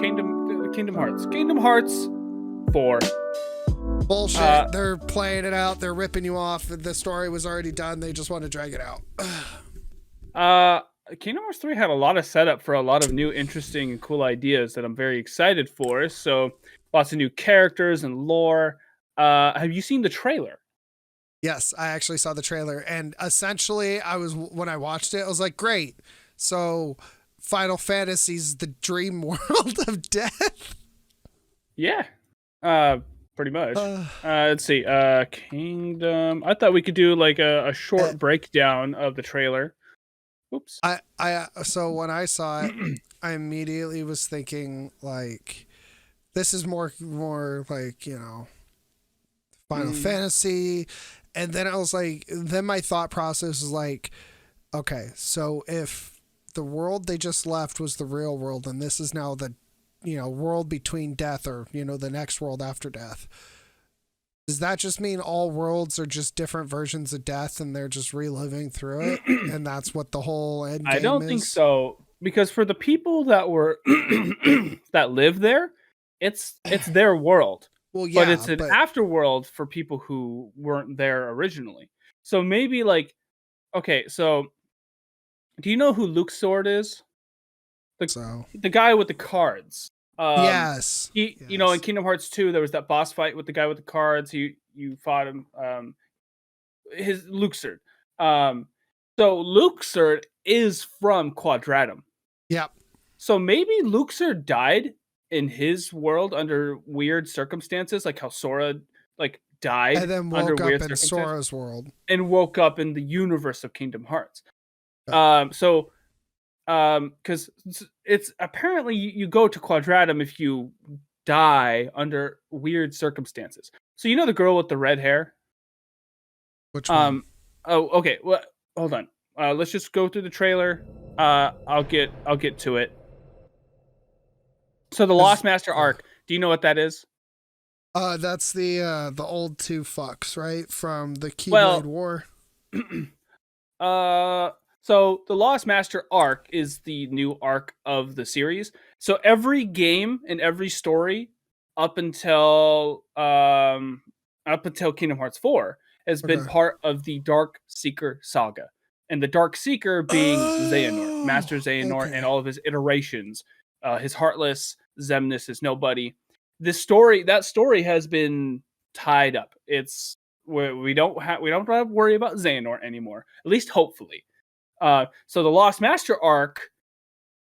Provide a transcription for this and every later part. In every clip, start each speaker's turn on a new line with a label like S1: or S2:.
S1: Kingdom Hearts. Kingdom Hearts 4.
S2: Bullshit. They're playing it out. They're ripping you off. The story was already done. They just want to drag it out.
S1: Kingdom Hearts 3 had a lot of setup for a lot of new, interesting, and cool ideas that I'm very excited for. So, lots of new characters and lore. Have you seen the trailer?
S2: Yes, I actually saw the trailer, and essentially, when I watched it, I was like, "Great!" So, Final Fantasy's the dream world of death.
S1: Yeah, pretty much. Let's see. Kingdom. I thought we could do like a short breakdown of the trailer. Oops.
S2: So when I saw it, I immediately was thinking like, this is more like, Final Fantasy. And then I was like, then my thought process was like, okay, so if the world they just left was the real world, and this is now the, world between death, or, the next world after death. Does that just mean all worlds are just different versions of death and they're just reliving through it? And that's what the whole end game is?
S1: I don't think so. Because for the people that were that live there, it's their world.
S2: Well, yeah,
S1: but it's an afterworld for people who weren't there originally. So maybe like, okay, so do you know who Luke's sword is? The guy with the cards.
S2: Yes.
S1: Yes. In Kingdom Hearts 2, there was that boss fight with the guy with the cards. You fought him. His Luke's sword. So Luke's sword is from Quadratum.
S2: Yep.
S1: So maybe Luke's sword died in his world under weird circumstances, like how Sora died,
S2: and then
S1: under
S2: woke
S1: weird
S2: up in Sora's world,
S1: and woke up in the universe of Kingdom Hearts. Because it's apparently you go to Quadratum if you die under weird circumstances. So the girl with the red hair.
S2: Which one?
S1: Oh, okay. Well, hold on. Let's just go through the trailer. I'll get to it. So the Lost Master arc. Do you know what that is?
S2: That's the old two fucks, right? From the Keyblade War.
S1: So the Lost Master arc is the new arc of the series. So every game and every story up until Kingdom Hearts 4 has been part of the Dark Seeker saga. And the Dark Seeker being Xehanort, Master Xehanort, and all of his iterations. His Heartless, Xemnas, his Nobody. That story has been tied up. It's where we don't have to worry about Xehanort anymore. At least hopefully. So the Lost Master arc,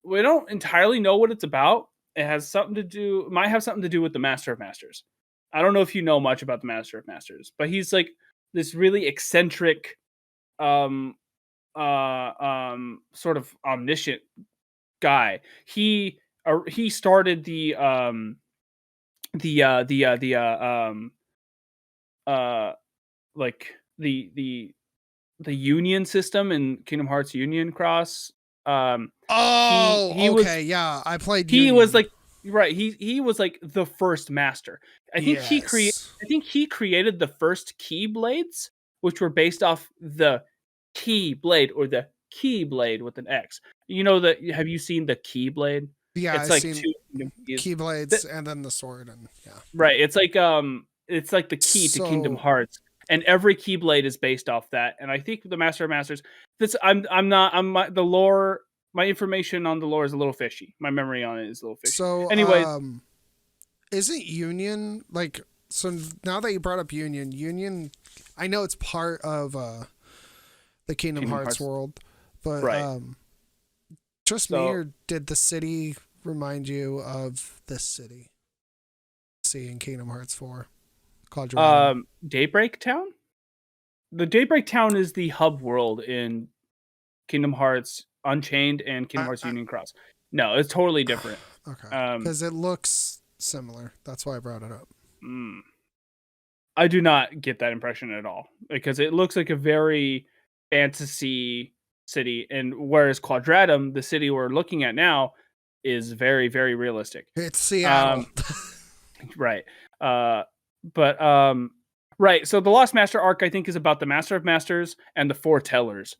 S1: we don't entirely know what it's about. It might have something to do with the Master of Masters. I don't know if you know much about the Master of Masters, but he's like this really eccentric, sort of omniscient guy. He started the Union system in Kingdom Hearts Union Cross.
S2: I played
S1: Union.
S2: He
S1: was like he was like the first master. I think he created the first Keyblades, which were based off the Keyblade, or the Keyblade with an X. Have you seen the Keyblade?
S2: Yeah,
S1: it's
S2: I've
S1: like
S2: seen Keyblades and then the sword, and
S1: right. It's like the key to Kingdom Hearts. And every Keyblade is based off that. And I think the Master of Masters, the lore, my information on the lore is a little fishy. My memory on it is a little fishy.
S2: So,
S1: anyways,
S2: isn't Union, so now that you brought up Union, I know it's part of the Kingdom Hearts world, but or did the city remind you of this city? See in Kingdom Hearts 4?
S1: Daybreak Town? The Daybreak Town is the hub world in Kingdom Hearts Unchained and Kingdom Hearts Union Cross. No, it's totally different.
S2: Okay. Because it looks similar. That's why I brought it up.
S1: I do not get that impression at all. Because it looks like a very fantasy city. And whereas Quadratum, the city we're looking at now, is very, very realistic.
S2: It's Seattle.
S1: Right. Right. So the Lost Master arc, I think, is about the Master of Masters and the Foretellers,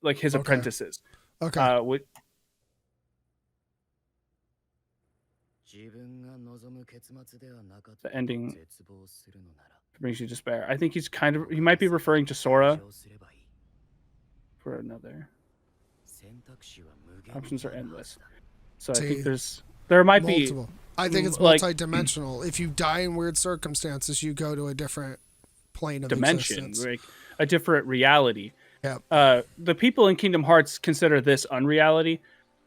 S1: like his apprentices.
S2: Okay.
S1: The ending brings you despair. I think he might be referring to Sora for another. Options are endless. So I think there might
S2: multiple.
S1: be.
S2: I think it's multi-dimensional. If you die in weird circumstances, you go to a different plane of
S1: dimension,
S2: existence.
S1: like a different reality.
S2: Yeah.
S1: The people in Kingdom Hearts consider this unreality.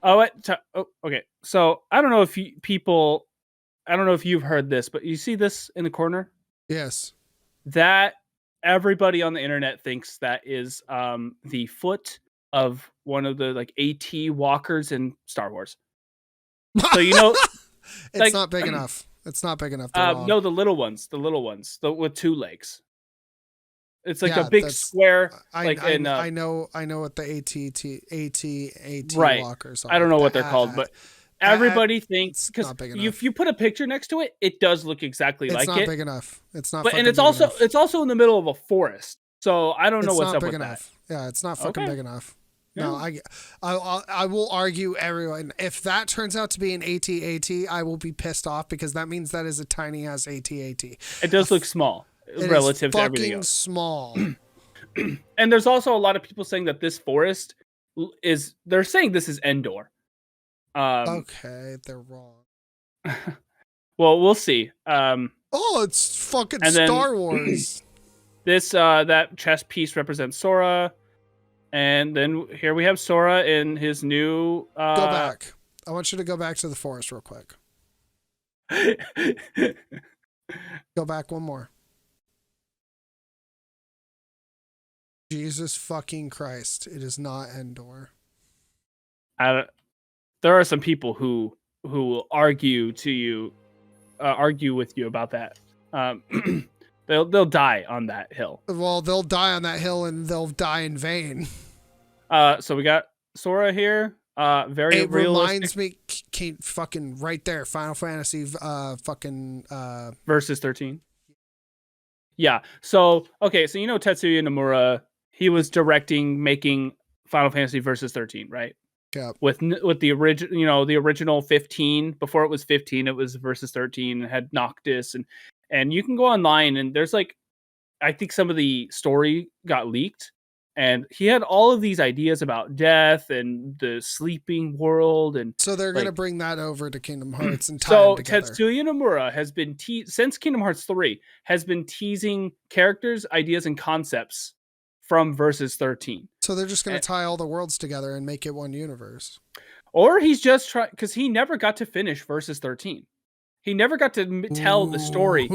S1: Okay. So I don't know if I don't know if you've heard this, but you see this in the corner?
S2: Yes.
S1: That everybody on the internet thinks that is the foot of one of the like AT walkers in Star Wars. So
S2: it's not big enough. It's not big enough.
S1: No, the little ones, with 2 legs. It's like a big square.
S2: I know what the AT
S1: right.
S2: walkers are.
S1: I don't know what they're called, but everybody thinks because if you put a picture next to it, it does look exactly like it.
S2: It's not big enough. It's not.
S1: But and it's also in the middle of a forest, so I don't know what's up with that.
S2: Yeah, it's not fucking big enough. No, I will argue everyone. If that turns out to be an AT-AT, I will be pissed off because that means that is a tiny ass AT-AT.
S1: It does look small relative to everything else.
S2: Small.
S1: And there's also a lot of people saying that this forest they're saying this is Endor.
S2: Okay, they're wrong.
S1: Well, we'll see.
S2: It's fucking Star Wars.
S1: This that chess piece represents Sora. And then here we have Sora in his new...
S2: Go back. I want you to go back to the forest real quick. Go back one more. Jesus fucking Christ. It is not Endor.
S1: There are some people who will argue with you about that. They'll die on that hill.
S2: Well, they'll die on that hill and they'll die in vain.
S1: So we got Sora here. Very
S2: it
S1: realistic.
S2: Reminds me, fucking right there, Final Fantasy
S1: Versus 13. Yeah. So okay. So Tetsuya Nomura, he was making Final Fantasy Versus 13, right?
S2: Yeah.
S1: With the original, the original 15. Before it was 15, it was Versus 13. It had Noctis and you can go online and there's I think some of the story got leaked and he had all of these ideas about death and the sleeping world. And
S2: so they're going to bring that over to Kingdom Hearts and tie
S1: so
S2: them together.
S1: Tetsuya Nomura has been since Kingdom Hearts 3 has been teasing characters, ideas, and concepts from Versus 13.
S2: So they're just going to tie all the worlds together and make it one universe.
S1: Or he's just trying, because he never got to finish Versus 13. He never got to tell the story.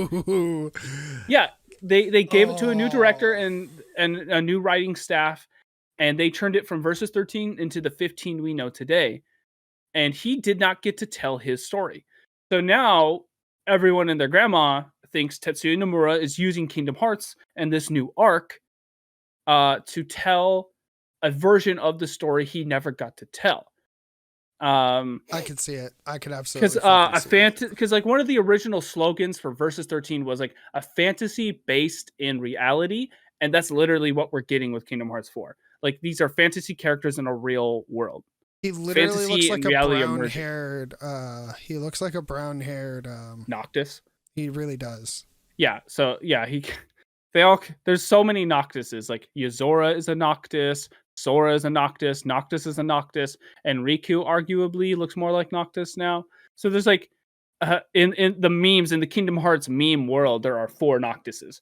S1: Yeah, they gave it to a new director and a new writing staff, and they turned it from Versus 13 into the 15 we know today. And he did not get to tell his story. So now everyone and their grandma thinks Tetsuya Nomura is using Kingdom Hearts and this new arc to tell a version of the story he never got to tell.
S2: I could see it. I could absolutely
S1: because like one of the original slogans for Versus 13 was like a fantasy based in reality, and that's literally what we're getting with Kingdom Hearts 4. Like these are fantasy characters in a real world.
S2: He literally looks like a brown-haired. He looks like a brown-haired
S1: Noctis.
S2: He really does.
S1: Yeah. So yeah, there's so many Noctises. Like Yozora is a Noctis. Sora is a Noctis, Noctis is a Noctis, and Riku arguably looks more like Noctis now. So there's like, in the memes, in the Kingdom Hearts meme world, there are 4 Noctises.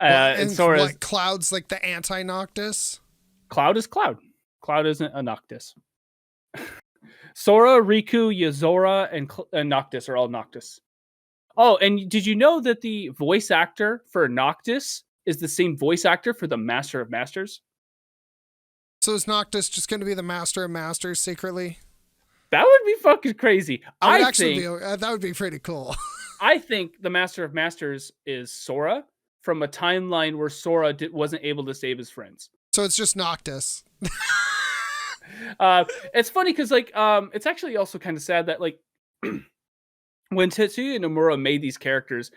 S2: And Sora's... Cloud's like the anti-Noctis?
S1: Cloud is Cloud. Cloud isn't a Noctis. Sora, Riku, Yozora, and Noctis are all Noctis. Oh, and did you know that the voice actor for Noctis is the same voice actor for the Master of Masters?
S2: So is Noctis just going to be the Master of Masters secretly?
S1: That would be fucking crazy.
S2: That would be pretty cool.
S1: I think the Master of Masters is Sora from a timeline where Sora wasn't able to save his friends.
S2: So it's just Noctis.
S1: It's funny because it's actually also kind of sad that when Tetsuya Nomura made these characters,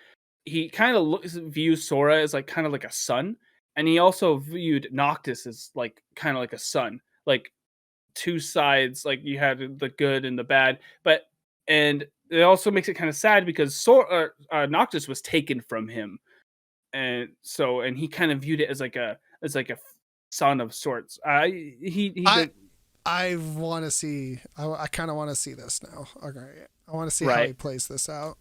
S1: he kind of views Sora as kind of like a son. And he also viewed Noctis as kind of like a son, like 2 sides, like you had the good and the bad. But And it also makes it kind of sad because Noctis was taken from him, and he kind of viewed it as like a son of sorts.
S2: I want to see. I kind of want to see this now. Okay, I want to see how
S1: Right.
S2: he plays this out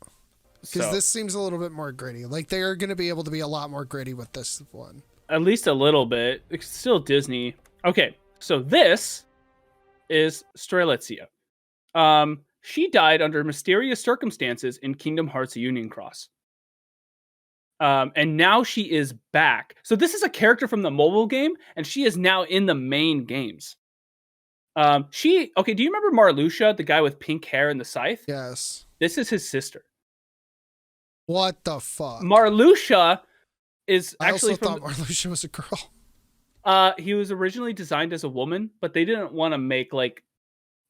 S2: because this seems a little bit more gritty. Like they are going to be able to be a lot more gritty with this one.
S1: At least a little bit. It's still Disney. Okay, so this is Strelitzia. She died under mysterious circumstances in Kingdom Hearts Union Cross. And now she is back. So this is a character from the mobile game, and she is now in the main games. Do you remember Marluxia, the guy with pink hair and the scythe?
S2: Yes.
S1: This is his sister.
S2: What the fuck?
S1: Marluxia is actually
S2: thought Marluxia was a girl.
S1: He was originally designed as a woman, but they didn't want to make like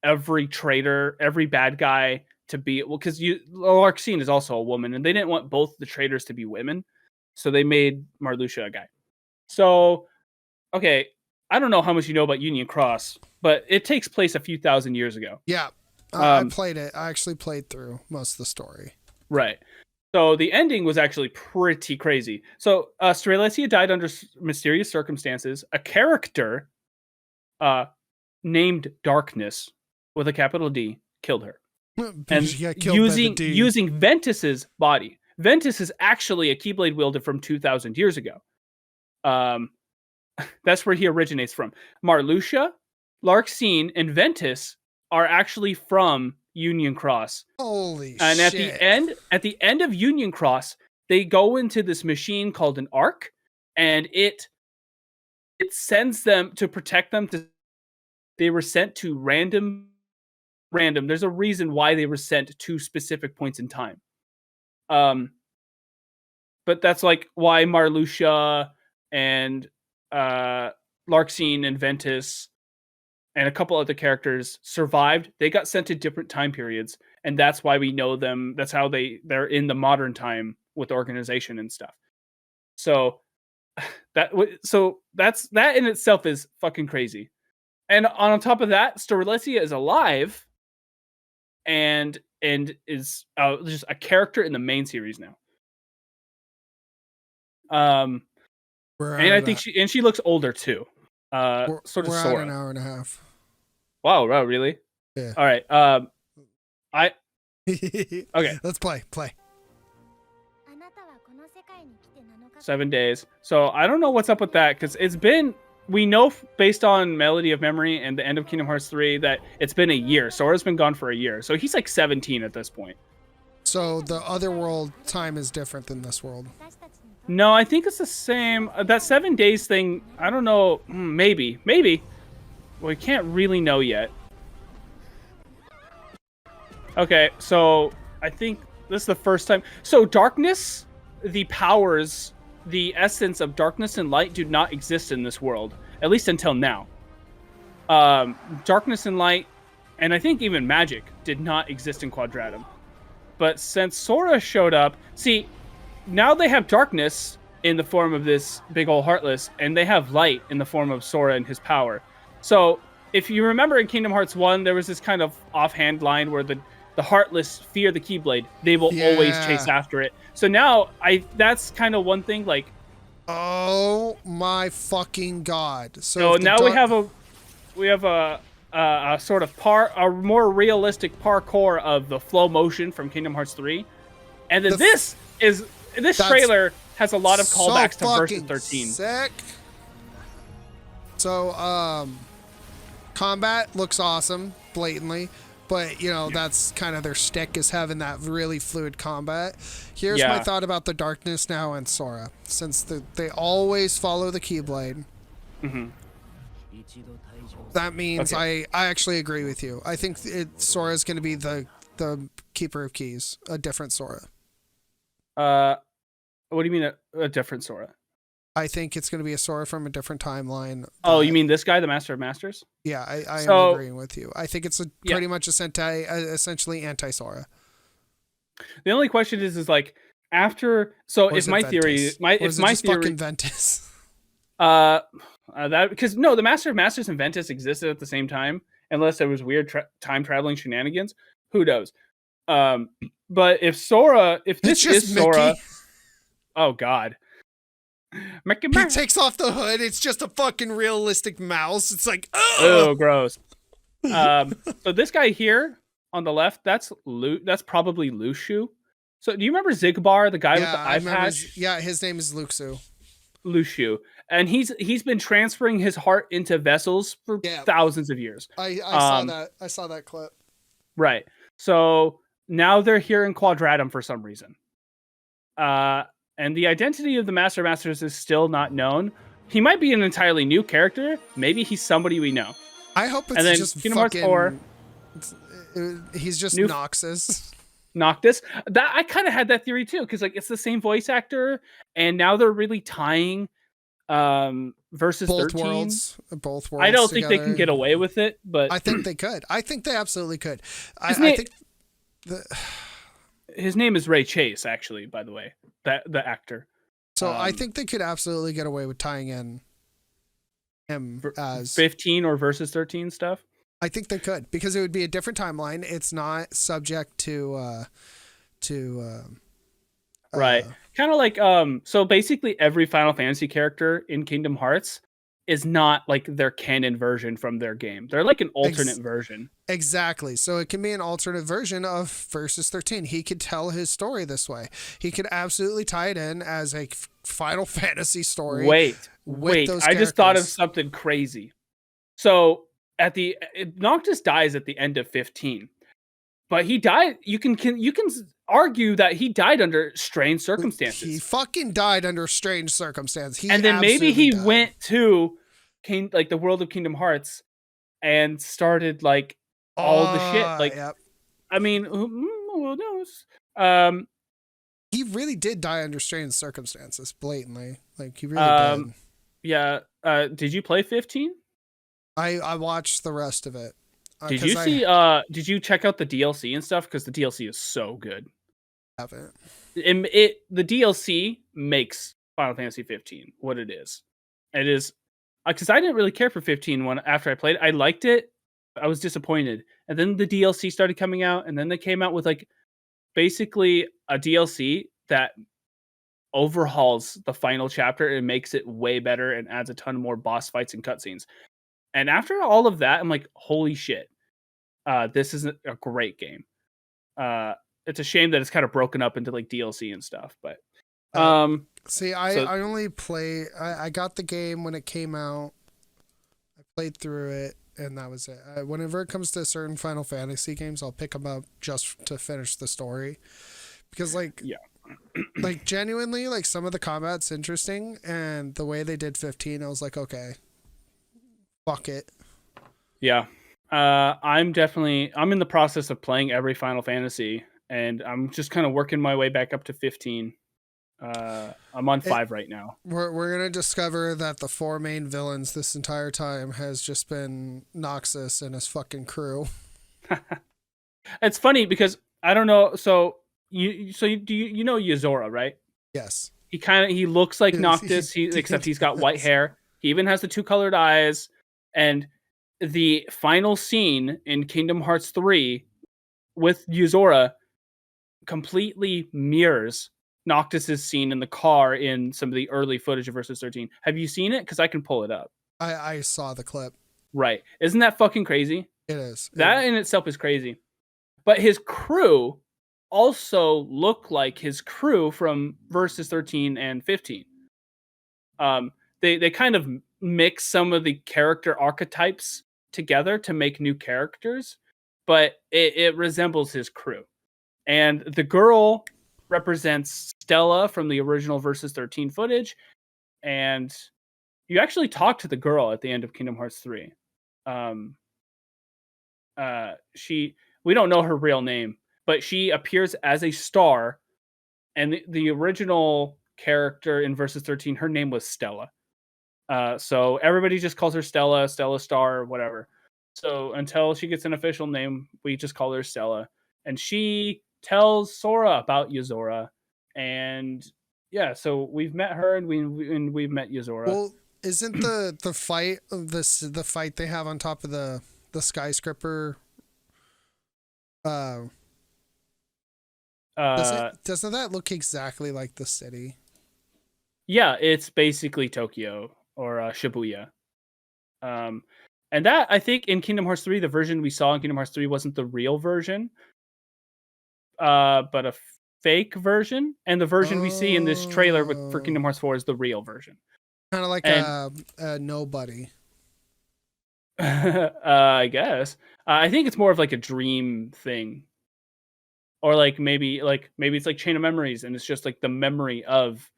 S1: every traitor, every bad guy to be because Larxene is also a woman, and they didn't want both the traitors to be women, so they made Marluxia a guy. So, okay, I don't know how much you know about Union Cross, but it takes place a few thousand years ago.
S2: Yeah, I played it. I actually played through most of the story.
S1: Right. So the ending was actually pretty crazy. So Strelitzia died under mysterious circumstances. A character named Darkness with a capital D killed her. And using Ventus's body. Ventus is actually a Keyblade wielder from 2,000 years ago. That's where he originates from. Marluxia, Larxene, and Ventus are actually from Union Cross.
S2: Holy shit.
S1: And at the end of Union Cross, they go into this machine called an Ark, and it sends them to protect them. They were sent to random. There's a reason why they were sent to specific points in time. But that's like why Marluxia and Larxene and Ventus and a couple other characters survived. They got sent to different time periods, and that's why we know them. That's how they're in the modern time with organization and stuff. So that in itself is fucking crazy. And on top of that, Strelitzia is alive and is just a character in the main series now. And I think she looks older too. Sort of
S2: we're
S1: Sora.
S2: at an hour and a half.
S1: Wow, really?
S2: Yeah.
S1: All right. Okay.
S2: Let's play.
S1: 7 days. So I don't know what's up with that because we know based on Melody of Memory and the end of Kingdom Hearts 3 that it's been a year. Sora's been gone for a year. So he's like 17 at this point. So
S2: the other world time is different than this world.
S1: No, I think it's the same. That 7 days thing, I don't know. Maybe. We can't really know yet. Okay, so I think this is the first time. So darkness, the powers, the essence of darkness and light do not exist in this world, at least until now. Darkness and light, and I think even magic, did not exist in Quadratum. But since Sora showed up, see, now they have darkness in the form of this big old Heartless, and they have light in the form of Sora and his power. So if you remember in Kingdom Hearts 1, there was this kind of offhand line where the Heartless fear the Keyblade. They will always chase after it. So now that's kind of one thing, like,
S2: oh my fucking god.
S1: So now we have a sort of a more realistic parkour of the flow motion from Kingdom Hearts 3. And then this trailer has a lot of callbacks to Versus 13.
S2: Sick. So combat looks awesome, blatantly. But, that's kind of their stick, is having that really fluid combat. Here's my thought about the darkness now and Sora. Since they always follow the Keyblade. Mm-hmm. That means I actually agree with you. I think Sora's going to be the Keeper of Keys, a different Sora.
S1: What do you mean a different Sora?
S2: I think it's going to be a Sora from a different timeline.
S1: Oh, you mean this guy, the Master of Masters?
S2: Yeah, I am agreeing with you. I think it's pretty much essentially anti-Sora.
S1: The only question is like after. So if my theory,
S2: fucking Ventus.
S1: Because the Master of Masters and Ventus existed at the same time, unless there was weird time traveling shenanigans. Who knows? But if Sora, if this
S2: just
S1: is Sora,
S2: Mickey.
S1: oh god, Mickey
S2: He
S1: Mouse.
S2: takes off the hood. It's just a fucking realistic mouse. It's like,
S1: Oh, gross. So this guy here on the left, that's probably Lushu. So do you remember Zigbar, the guy with the eye patch?
S2: His name is Luxu.
S1: Lushu, and he's been transferring his heart into vessels for thousands of years.
S2: I saw that. I saw that clip.
S1: Right. So now they're here in Quadratum for some reason. And the identity of the Master Masters is still not known. He might be an entirely new character. Maybe he's somebody we know.
S2: I hope it's
S1: and then
S2: just
S1: Kingdom Hearts
S2: fucking...
S1: 4.
S2: He's just Noxus.
S1: Noctis. That I kind of had that theory too, because like it's the same voice actor, and now they're really tying versus
S2: both
S1: 13.
S2: Both worlds.
S1: I don't think
S2: together.
S1: they can get away with it, but
S2: I think they could. I think they absolutely could. I think
S1: his name is Ray Chase, actually, by the way, the actor.
S2: So I think they could absolutely get away with tying in him as
S1: 15 or versus 13 stuff.
S2: I think they could, because it would be a different timeline. It's not subject to
S1: right. Kind of like so basically every Final Fantasy character in Kingdom Hearts is not like their canon version from their game. They're like an alternate version.
S2: Exactly. So it can be an alternate version of Versus 13. He could tell his story this way. He could absolutely tie it in as a Final Fantasy story.
S1: Wait. I just thought of something crazy. So Noctis dies at the end of 15. But he died. You can argue that he died under strange circumstances.
S2: He fucking died under strange circumstances.
S1: And then maybe he went to the world of Kingdom Hearts and started like all the shit. Like,
S2: yep.
S1: I mean, who knows?
S2: He really did die under strange circumstances, blatantly. Like he really did.
S1: Yeah. Did you play 15?
S2: I watched the rest of it.
S1: Did you see? Did you check out the DLC and stuff? Because the DLC is so good.
S2: I haven't.
S1: The DLC makes Final Fantasy 15 what it is. It is because I didn't really care for 15 after I played it. I liked it. I was disappointed, and then the DLC started coming out, and then they came out with like basically a DLC that overhauls the final chapter and makes it way better and adds a ton more boss fights and cutscenes. And after all of that, I'm like, holy shit, this is a great game. It's a shame that it's kind of broken up into like DLC and stuff, but
S2: see, I only play. I got the game when it came out. I played through it, and that was it. Whenever it comes to certain Final Fantasy games, I'll pick them up just to finish the story, because like like genuinely, like some of the combat's interesting, and the way they did 15, I was like, okay. Fuck it. Yeah.
S1: I'm in the process of playing every Final Fantasy, and I'm just kind of working my way back up to 15. I'm on 5 right now.
S2: We're going to discover that the 4 main villains this entire time has just been Noxus and his fucking crew.
S1: It's funny because I don't know. So you know Yozora, right?
S2: Yes.
S1: He looks like Noctis, except he's got white hair. He even has the 2 colored eyes. And the final scene in Kingdom Hearts 3 with Yozora completely mirrors Noctis's scene in the car in some of the early footage of Versus 13. Have you seen it? Because I can pull it up.
S2: I saw the clip.
S1: Right. Isn't that fucking crazy?
S2: It is.
S1: That in itself is crazy. But his crew also look like his crew from Versus 13 and 15. They kind of mix some of the character archetypes together to make new characters, but it resembles his crew. And the girl represents Stella from the original Versus 13 footage, and you actually talk to the girl at the end of Kingdom Hearts 3. We don't know her real name, but she appears as a star, and the original character in Versus 13, her name was Stella. So everybody just calls her Stella Star, whatever. So until she gets an official name, we just call her Stella. And she tells Sora about Yozora. And yeah, so we've met her and we've met Yozora.
S2: Well, isn't the fight the fight they have on top of the skyscraper Doesn't that look exactly like the city?
S1: Yeah, it's basically Tokyo or Shibuya. Um, and that I think in Kingdom Hearts 3, the version we saw in Kingdom Hearts 3 wasn't the real version, but a fake version. And the version we see in this trailer for
S2: Oh,
S1: Kingdom Hearts 4 is the real version.
S2: kind of like
S1: And
S2: a nobody.
S1: I guess I think it's more of like a dream thing, or maybe it's like Chain of Memories, and it's just like the memory of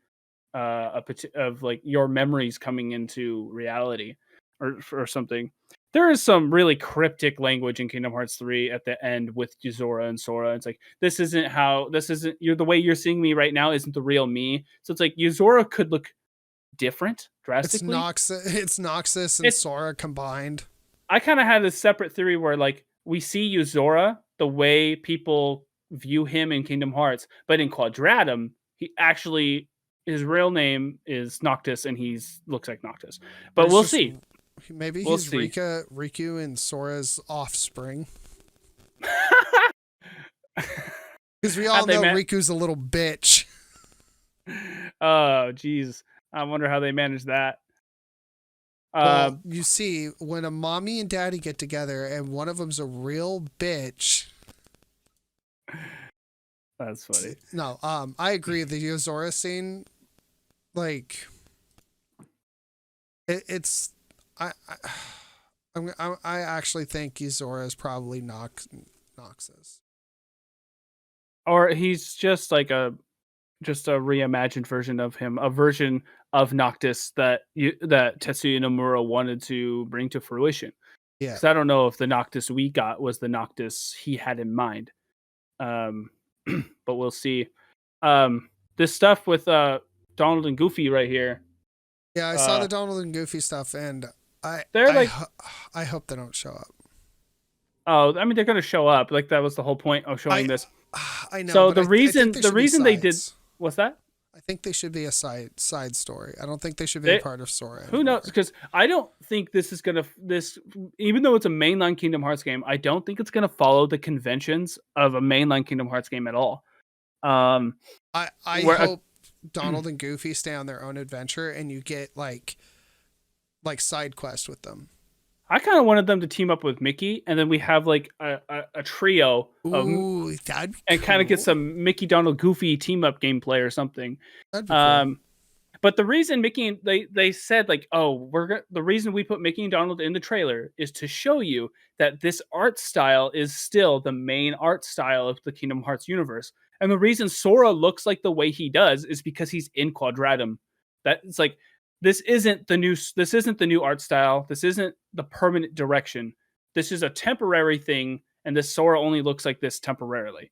S1: of like your memories coming into reality, or something. There is some really cryptic language in Kingdom Hearts 3 at the end with Yuzora and Sora. It's like this isn't you're the way you're seeing me right now isn't the real me. So it's like Yuzora could look different drastically.
S2: It's Noxus and
S1: It's
S2: Sora combined.
S1: I kind of had a separate theory where like we see Yuzora the way people view him in Kingdom Hearts, but in Quadratum, he actually his real name is Noctis and he's looks like Noctis.
S2: Or
S1: But
S2: he's
S1: we'll
S2: just
S1: see.
S2: maybe
S1: We'll
S2: he's
S1: see.
S2: Riku and Sora's offspring. Because we all
S1: Have they
S2: know
S1: met?
S2: Riku's a little bitch.
S1: Oh, geez. I wonder how they managed that.
S2: Well,
S1: Uh,
S2: you see, when a mommy and daddy get together and one of them's a real bitch.
S1: that's funny.
S2: No, I agree. The Yozora scene, like, it's, I actually think Yozora is probably Noxus.
S1: Or he's just like just a reimagined version of him, a version of Noctis that Tetsuya Nomura wanted to bring to fruition.
S2: Yeah.
S1: Because I don't know if the Noctis we got was the Noctis he had in mind. Um, but we'll see. This stuff with Donald and Goofy right here.
S2: Yeah, I saw
S1: Uh,
S2: the Donald and Goofy stuff, and
S1: they're like,
S2: I hope they don't show up.
S1: oh, I mean, they're gonna show up. Like that was the whole point of showing
S2: I
S1: this.
S2: I know,
S1: So
S2: but I think they
S1: the
S2: should be
S1: reason they did
S2: sides.
S1: what's that?
S2: I think they should be a side story. I don't think they should be a
S1: They,
S2: part of Sora
S1: who knows?
S2: anymore.
S1: Because I don't think this is gonna this even though it's a mainline Kingdom Hearts game, I don't think it's gonna follow the conventions of a mainline Kingdom Hearts game at all. Um,
S2: I
S1: where
S2: hope Donald and Goofy stay on their own adventure, and you get like side quest with them.
S1: I kind of wanted them to team up with Mickey, and then we have like a trio of
S2: Ooh, that'd be
S1: and kind of get
S2: cool.
S1: some Mickey Donald Goofy team up gameplay or something.
S2: That'd be cool.
S1: Um, but the reason Mickey and they said like, oh, the reason we put Mickey and Donald in the trailer is to show you that this art style is still the main art style of the Kingdom Hearts universe. And the reason Sora looks like the way he does is because he's in Quadratum. That it's like this isn't the new art style. This isn't the permanent direction. This is a temporary thing, and this Sora only looks like this temporarily.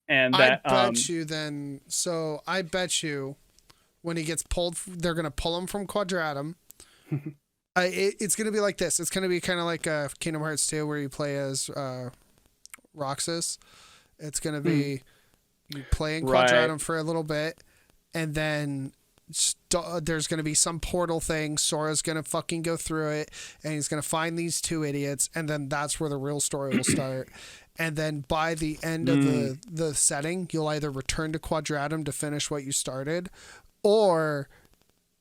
S1: And
S2: I
S1: that
S2: bet you then. So I bet you when he gets pulled, they're gonna pull him from Quadratum. It's gonna be like this. It's gonna be kind of like Kingdom Hearts 2, where you play as Roxas. It's gonna be you play in Quadratum
S1: right.
S2: for a little bit, and then there's gonna be some portal thing. Sora's gonna fucking go through it, and he's gonna find these two idiots, and then that's where the real story will start. And then by the end of the setting, you'll either return to Quadratum to finish what you started, or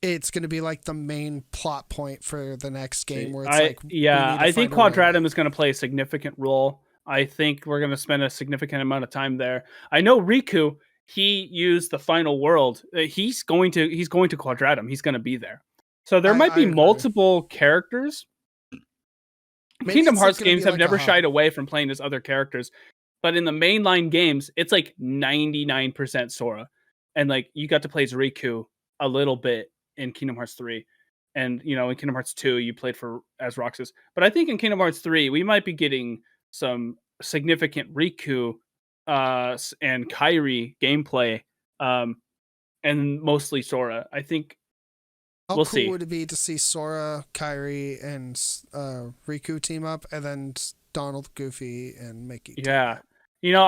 S2: it's going to be like the main plot point for the next game where it's like we need to
S1: I think
S2: find a way
S1: Quadratum
S2: out.
S1: is going to play a significant role. I think we're going to spend a significant amount of time there. I know Riku, he used the final world. He's going to Quadratum. He's going to be there. So there might
S2: I
S1: be
S2: agree.
S1: multiple characters.
S2: Maybe
S1: Kingdom
S2: it's like
S1: Hearts
S2: going to
S1: games
S2: be
S1: have
S2: like a
S1: never
S2: hub.
S1: shied away from playing as other characters, but in the mainline games, it's like 99% Sora, and like you got to play as Riku a little bit in Kingdom Hearts 3, and in Kingdom Hearts 2 you played for as Roxas, but I think in Kingdom Hearts 3 we might be getting some significant Riku and Kairi gameplay, and mostly Sora. I think
S2: How
S1: we'll
S2: cool
S1: see.
S2: would it be to see Sora, Kairi, and Riku team up, and then Donald, Goofy, and Mickey team
S1: Yeah.
S2: up?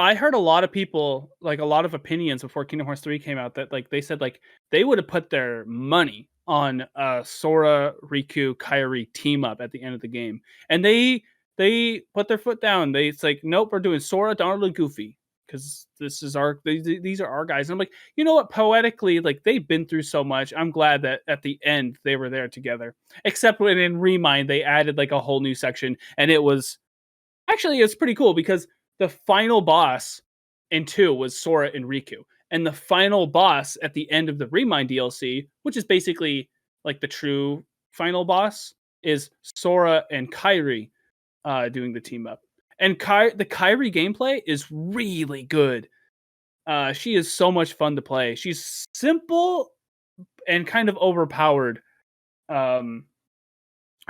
S1: I heard a lot of people, like a lot of opinions before Kingdom Hearts 3 came out that like they said like they would have put their money on Sora, Riku, Kairi team up at the end of the game. And they put their foot down. It's like, nope, we're doing Sora, Donald, and Goofy. because this is these are our guys. And I'm like, you know what? Poetically, like they've been through so much. I'm glad that at the end they were there together. Except when in Remind they added like a whole new section, and it's pretty cool because the final boss in 2 was Sora and Riku, and the final boss at the end of the Remind DLC, which is basically like the true final boss, is Sora and Kairi doing the team up. And the Kairi gameplay is really good. She is so much fun to play. She's simple and kind of overpowered.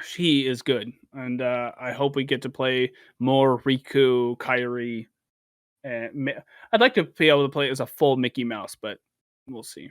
S1: She is good, and I hope we get to play more Riku, Kairi, and I'd like to be able to play as a full Mickey Mouse, but we'll see.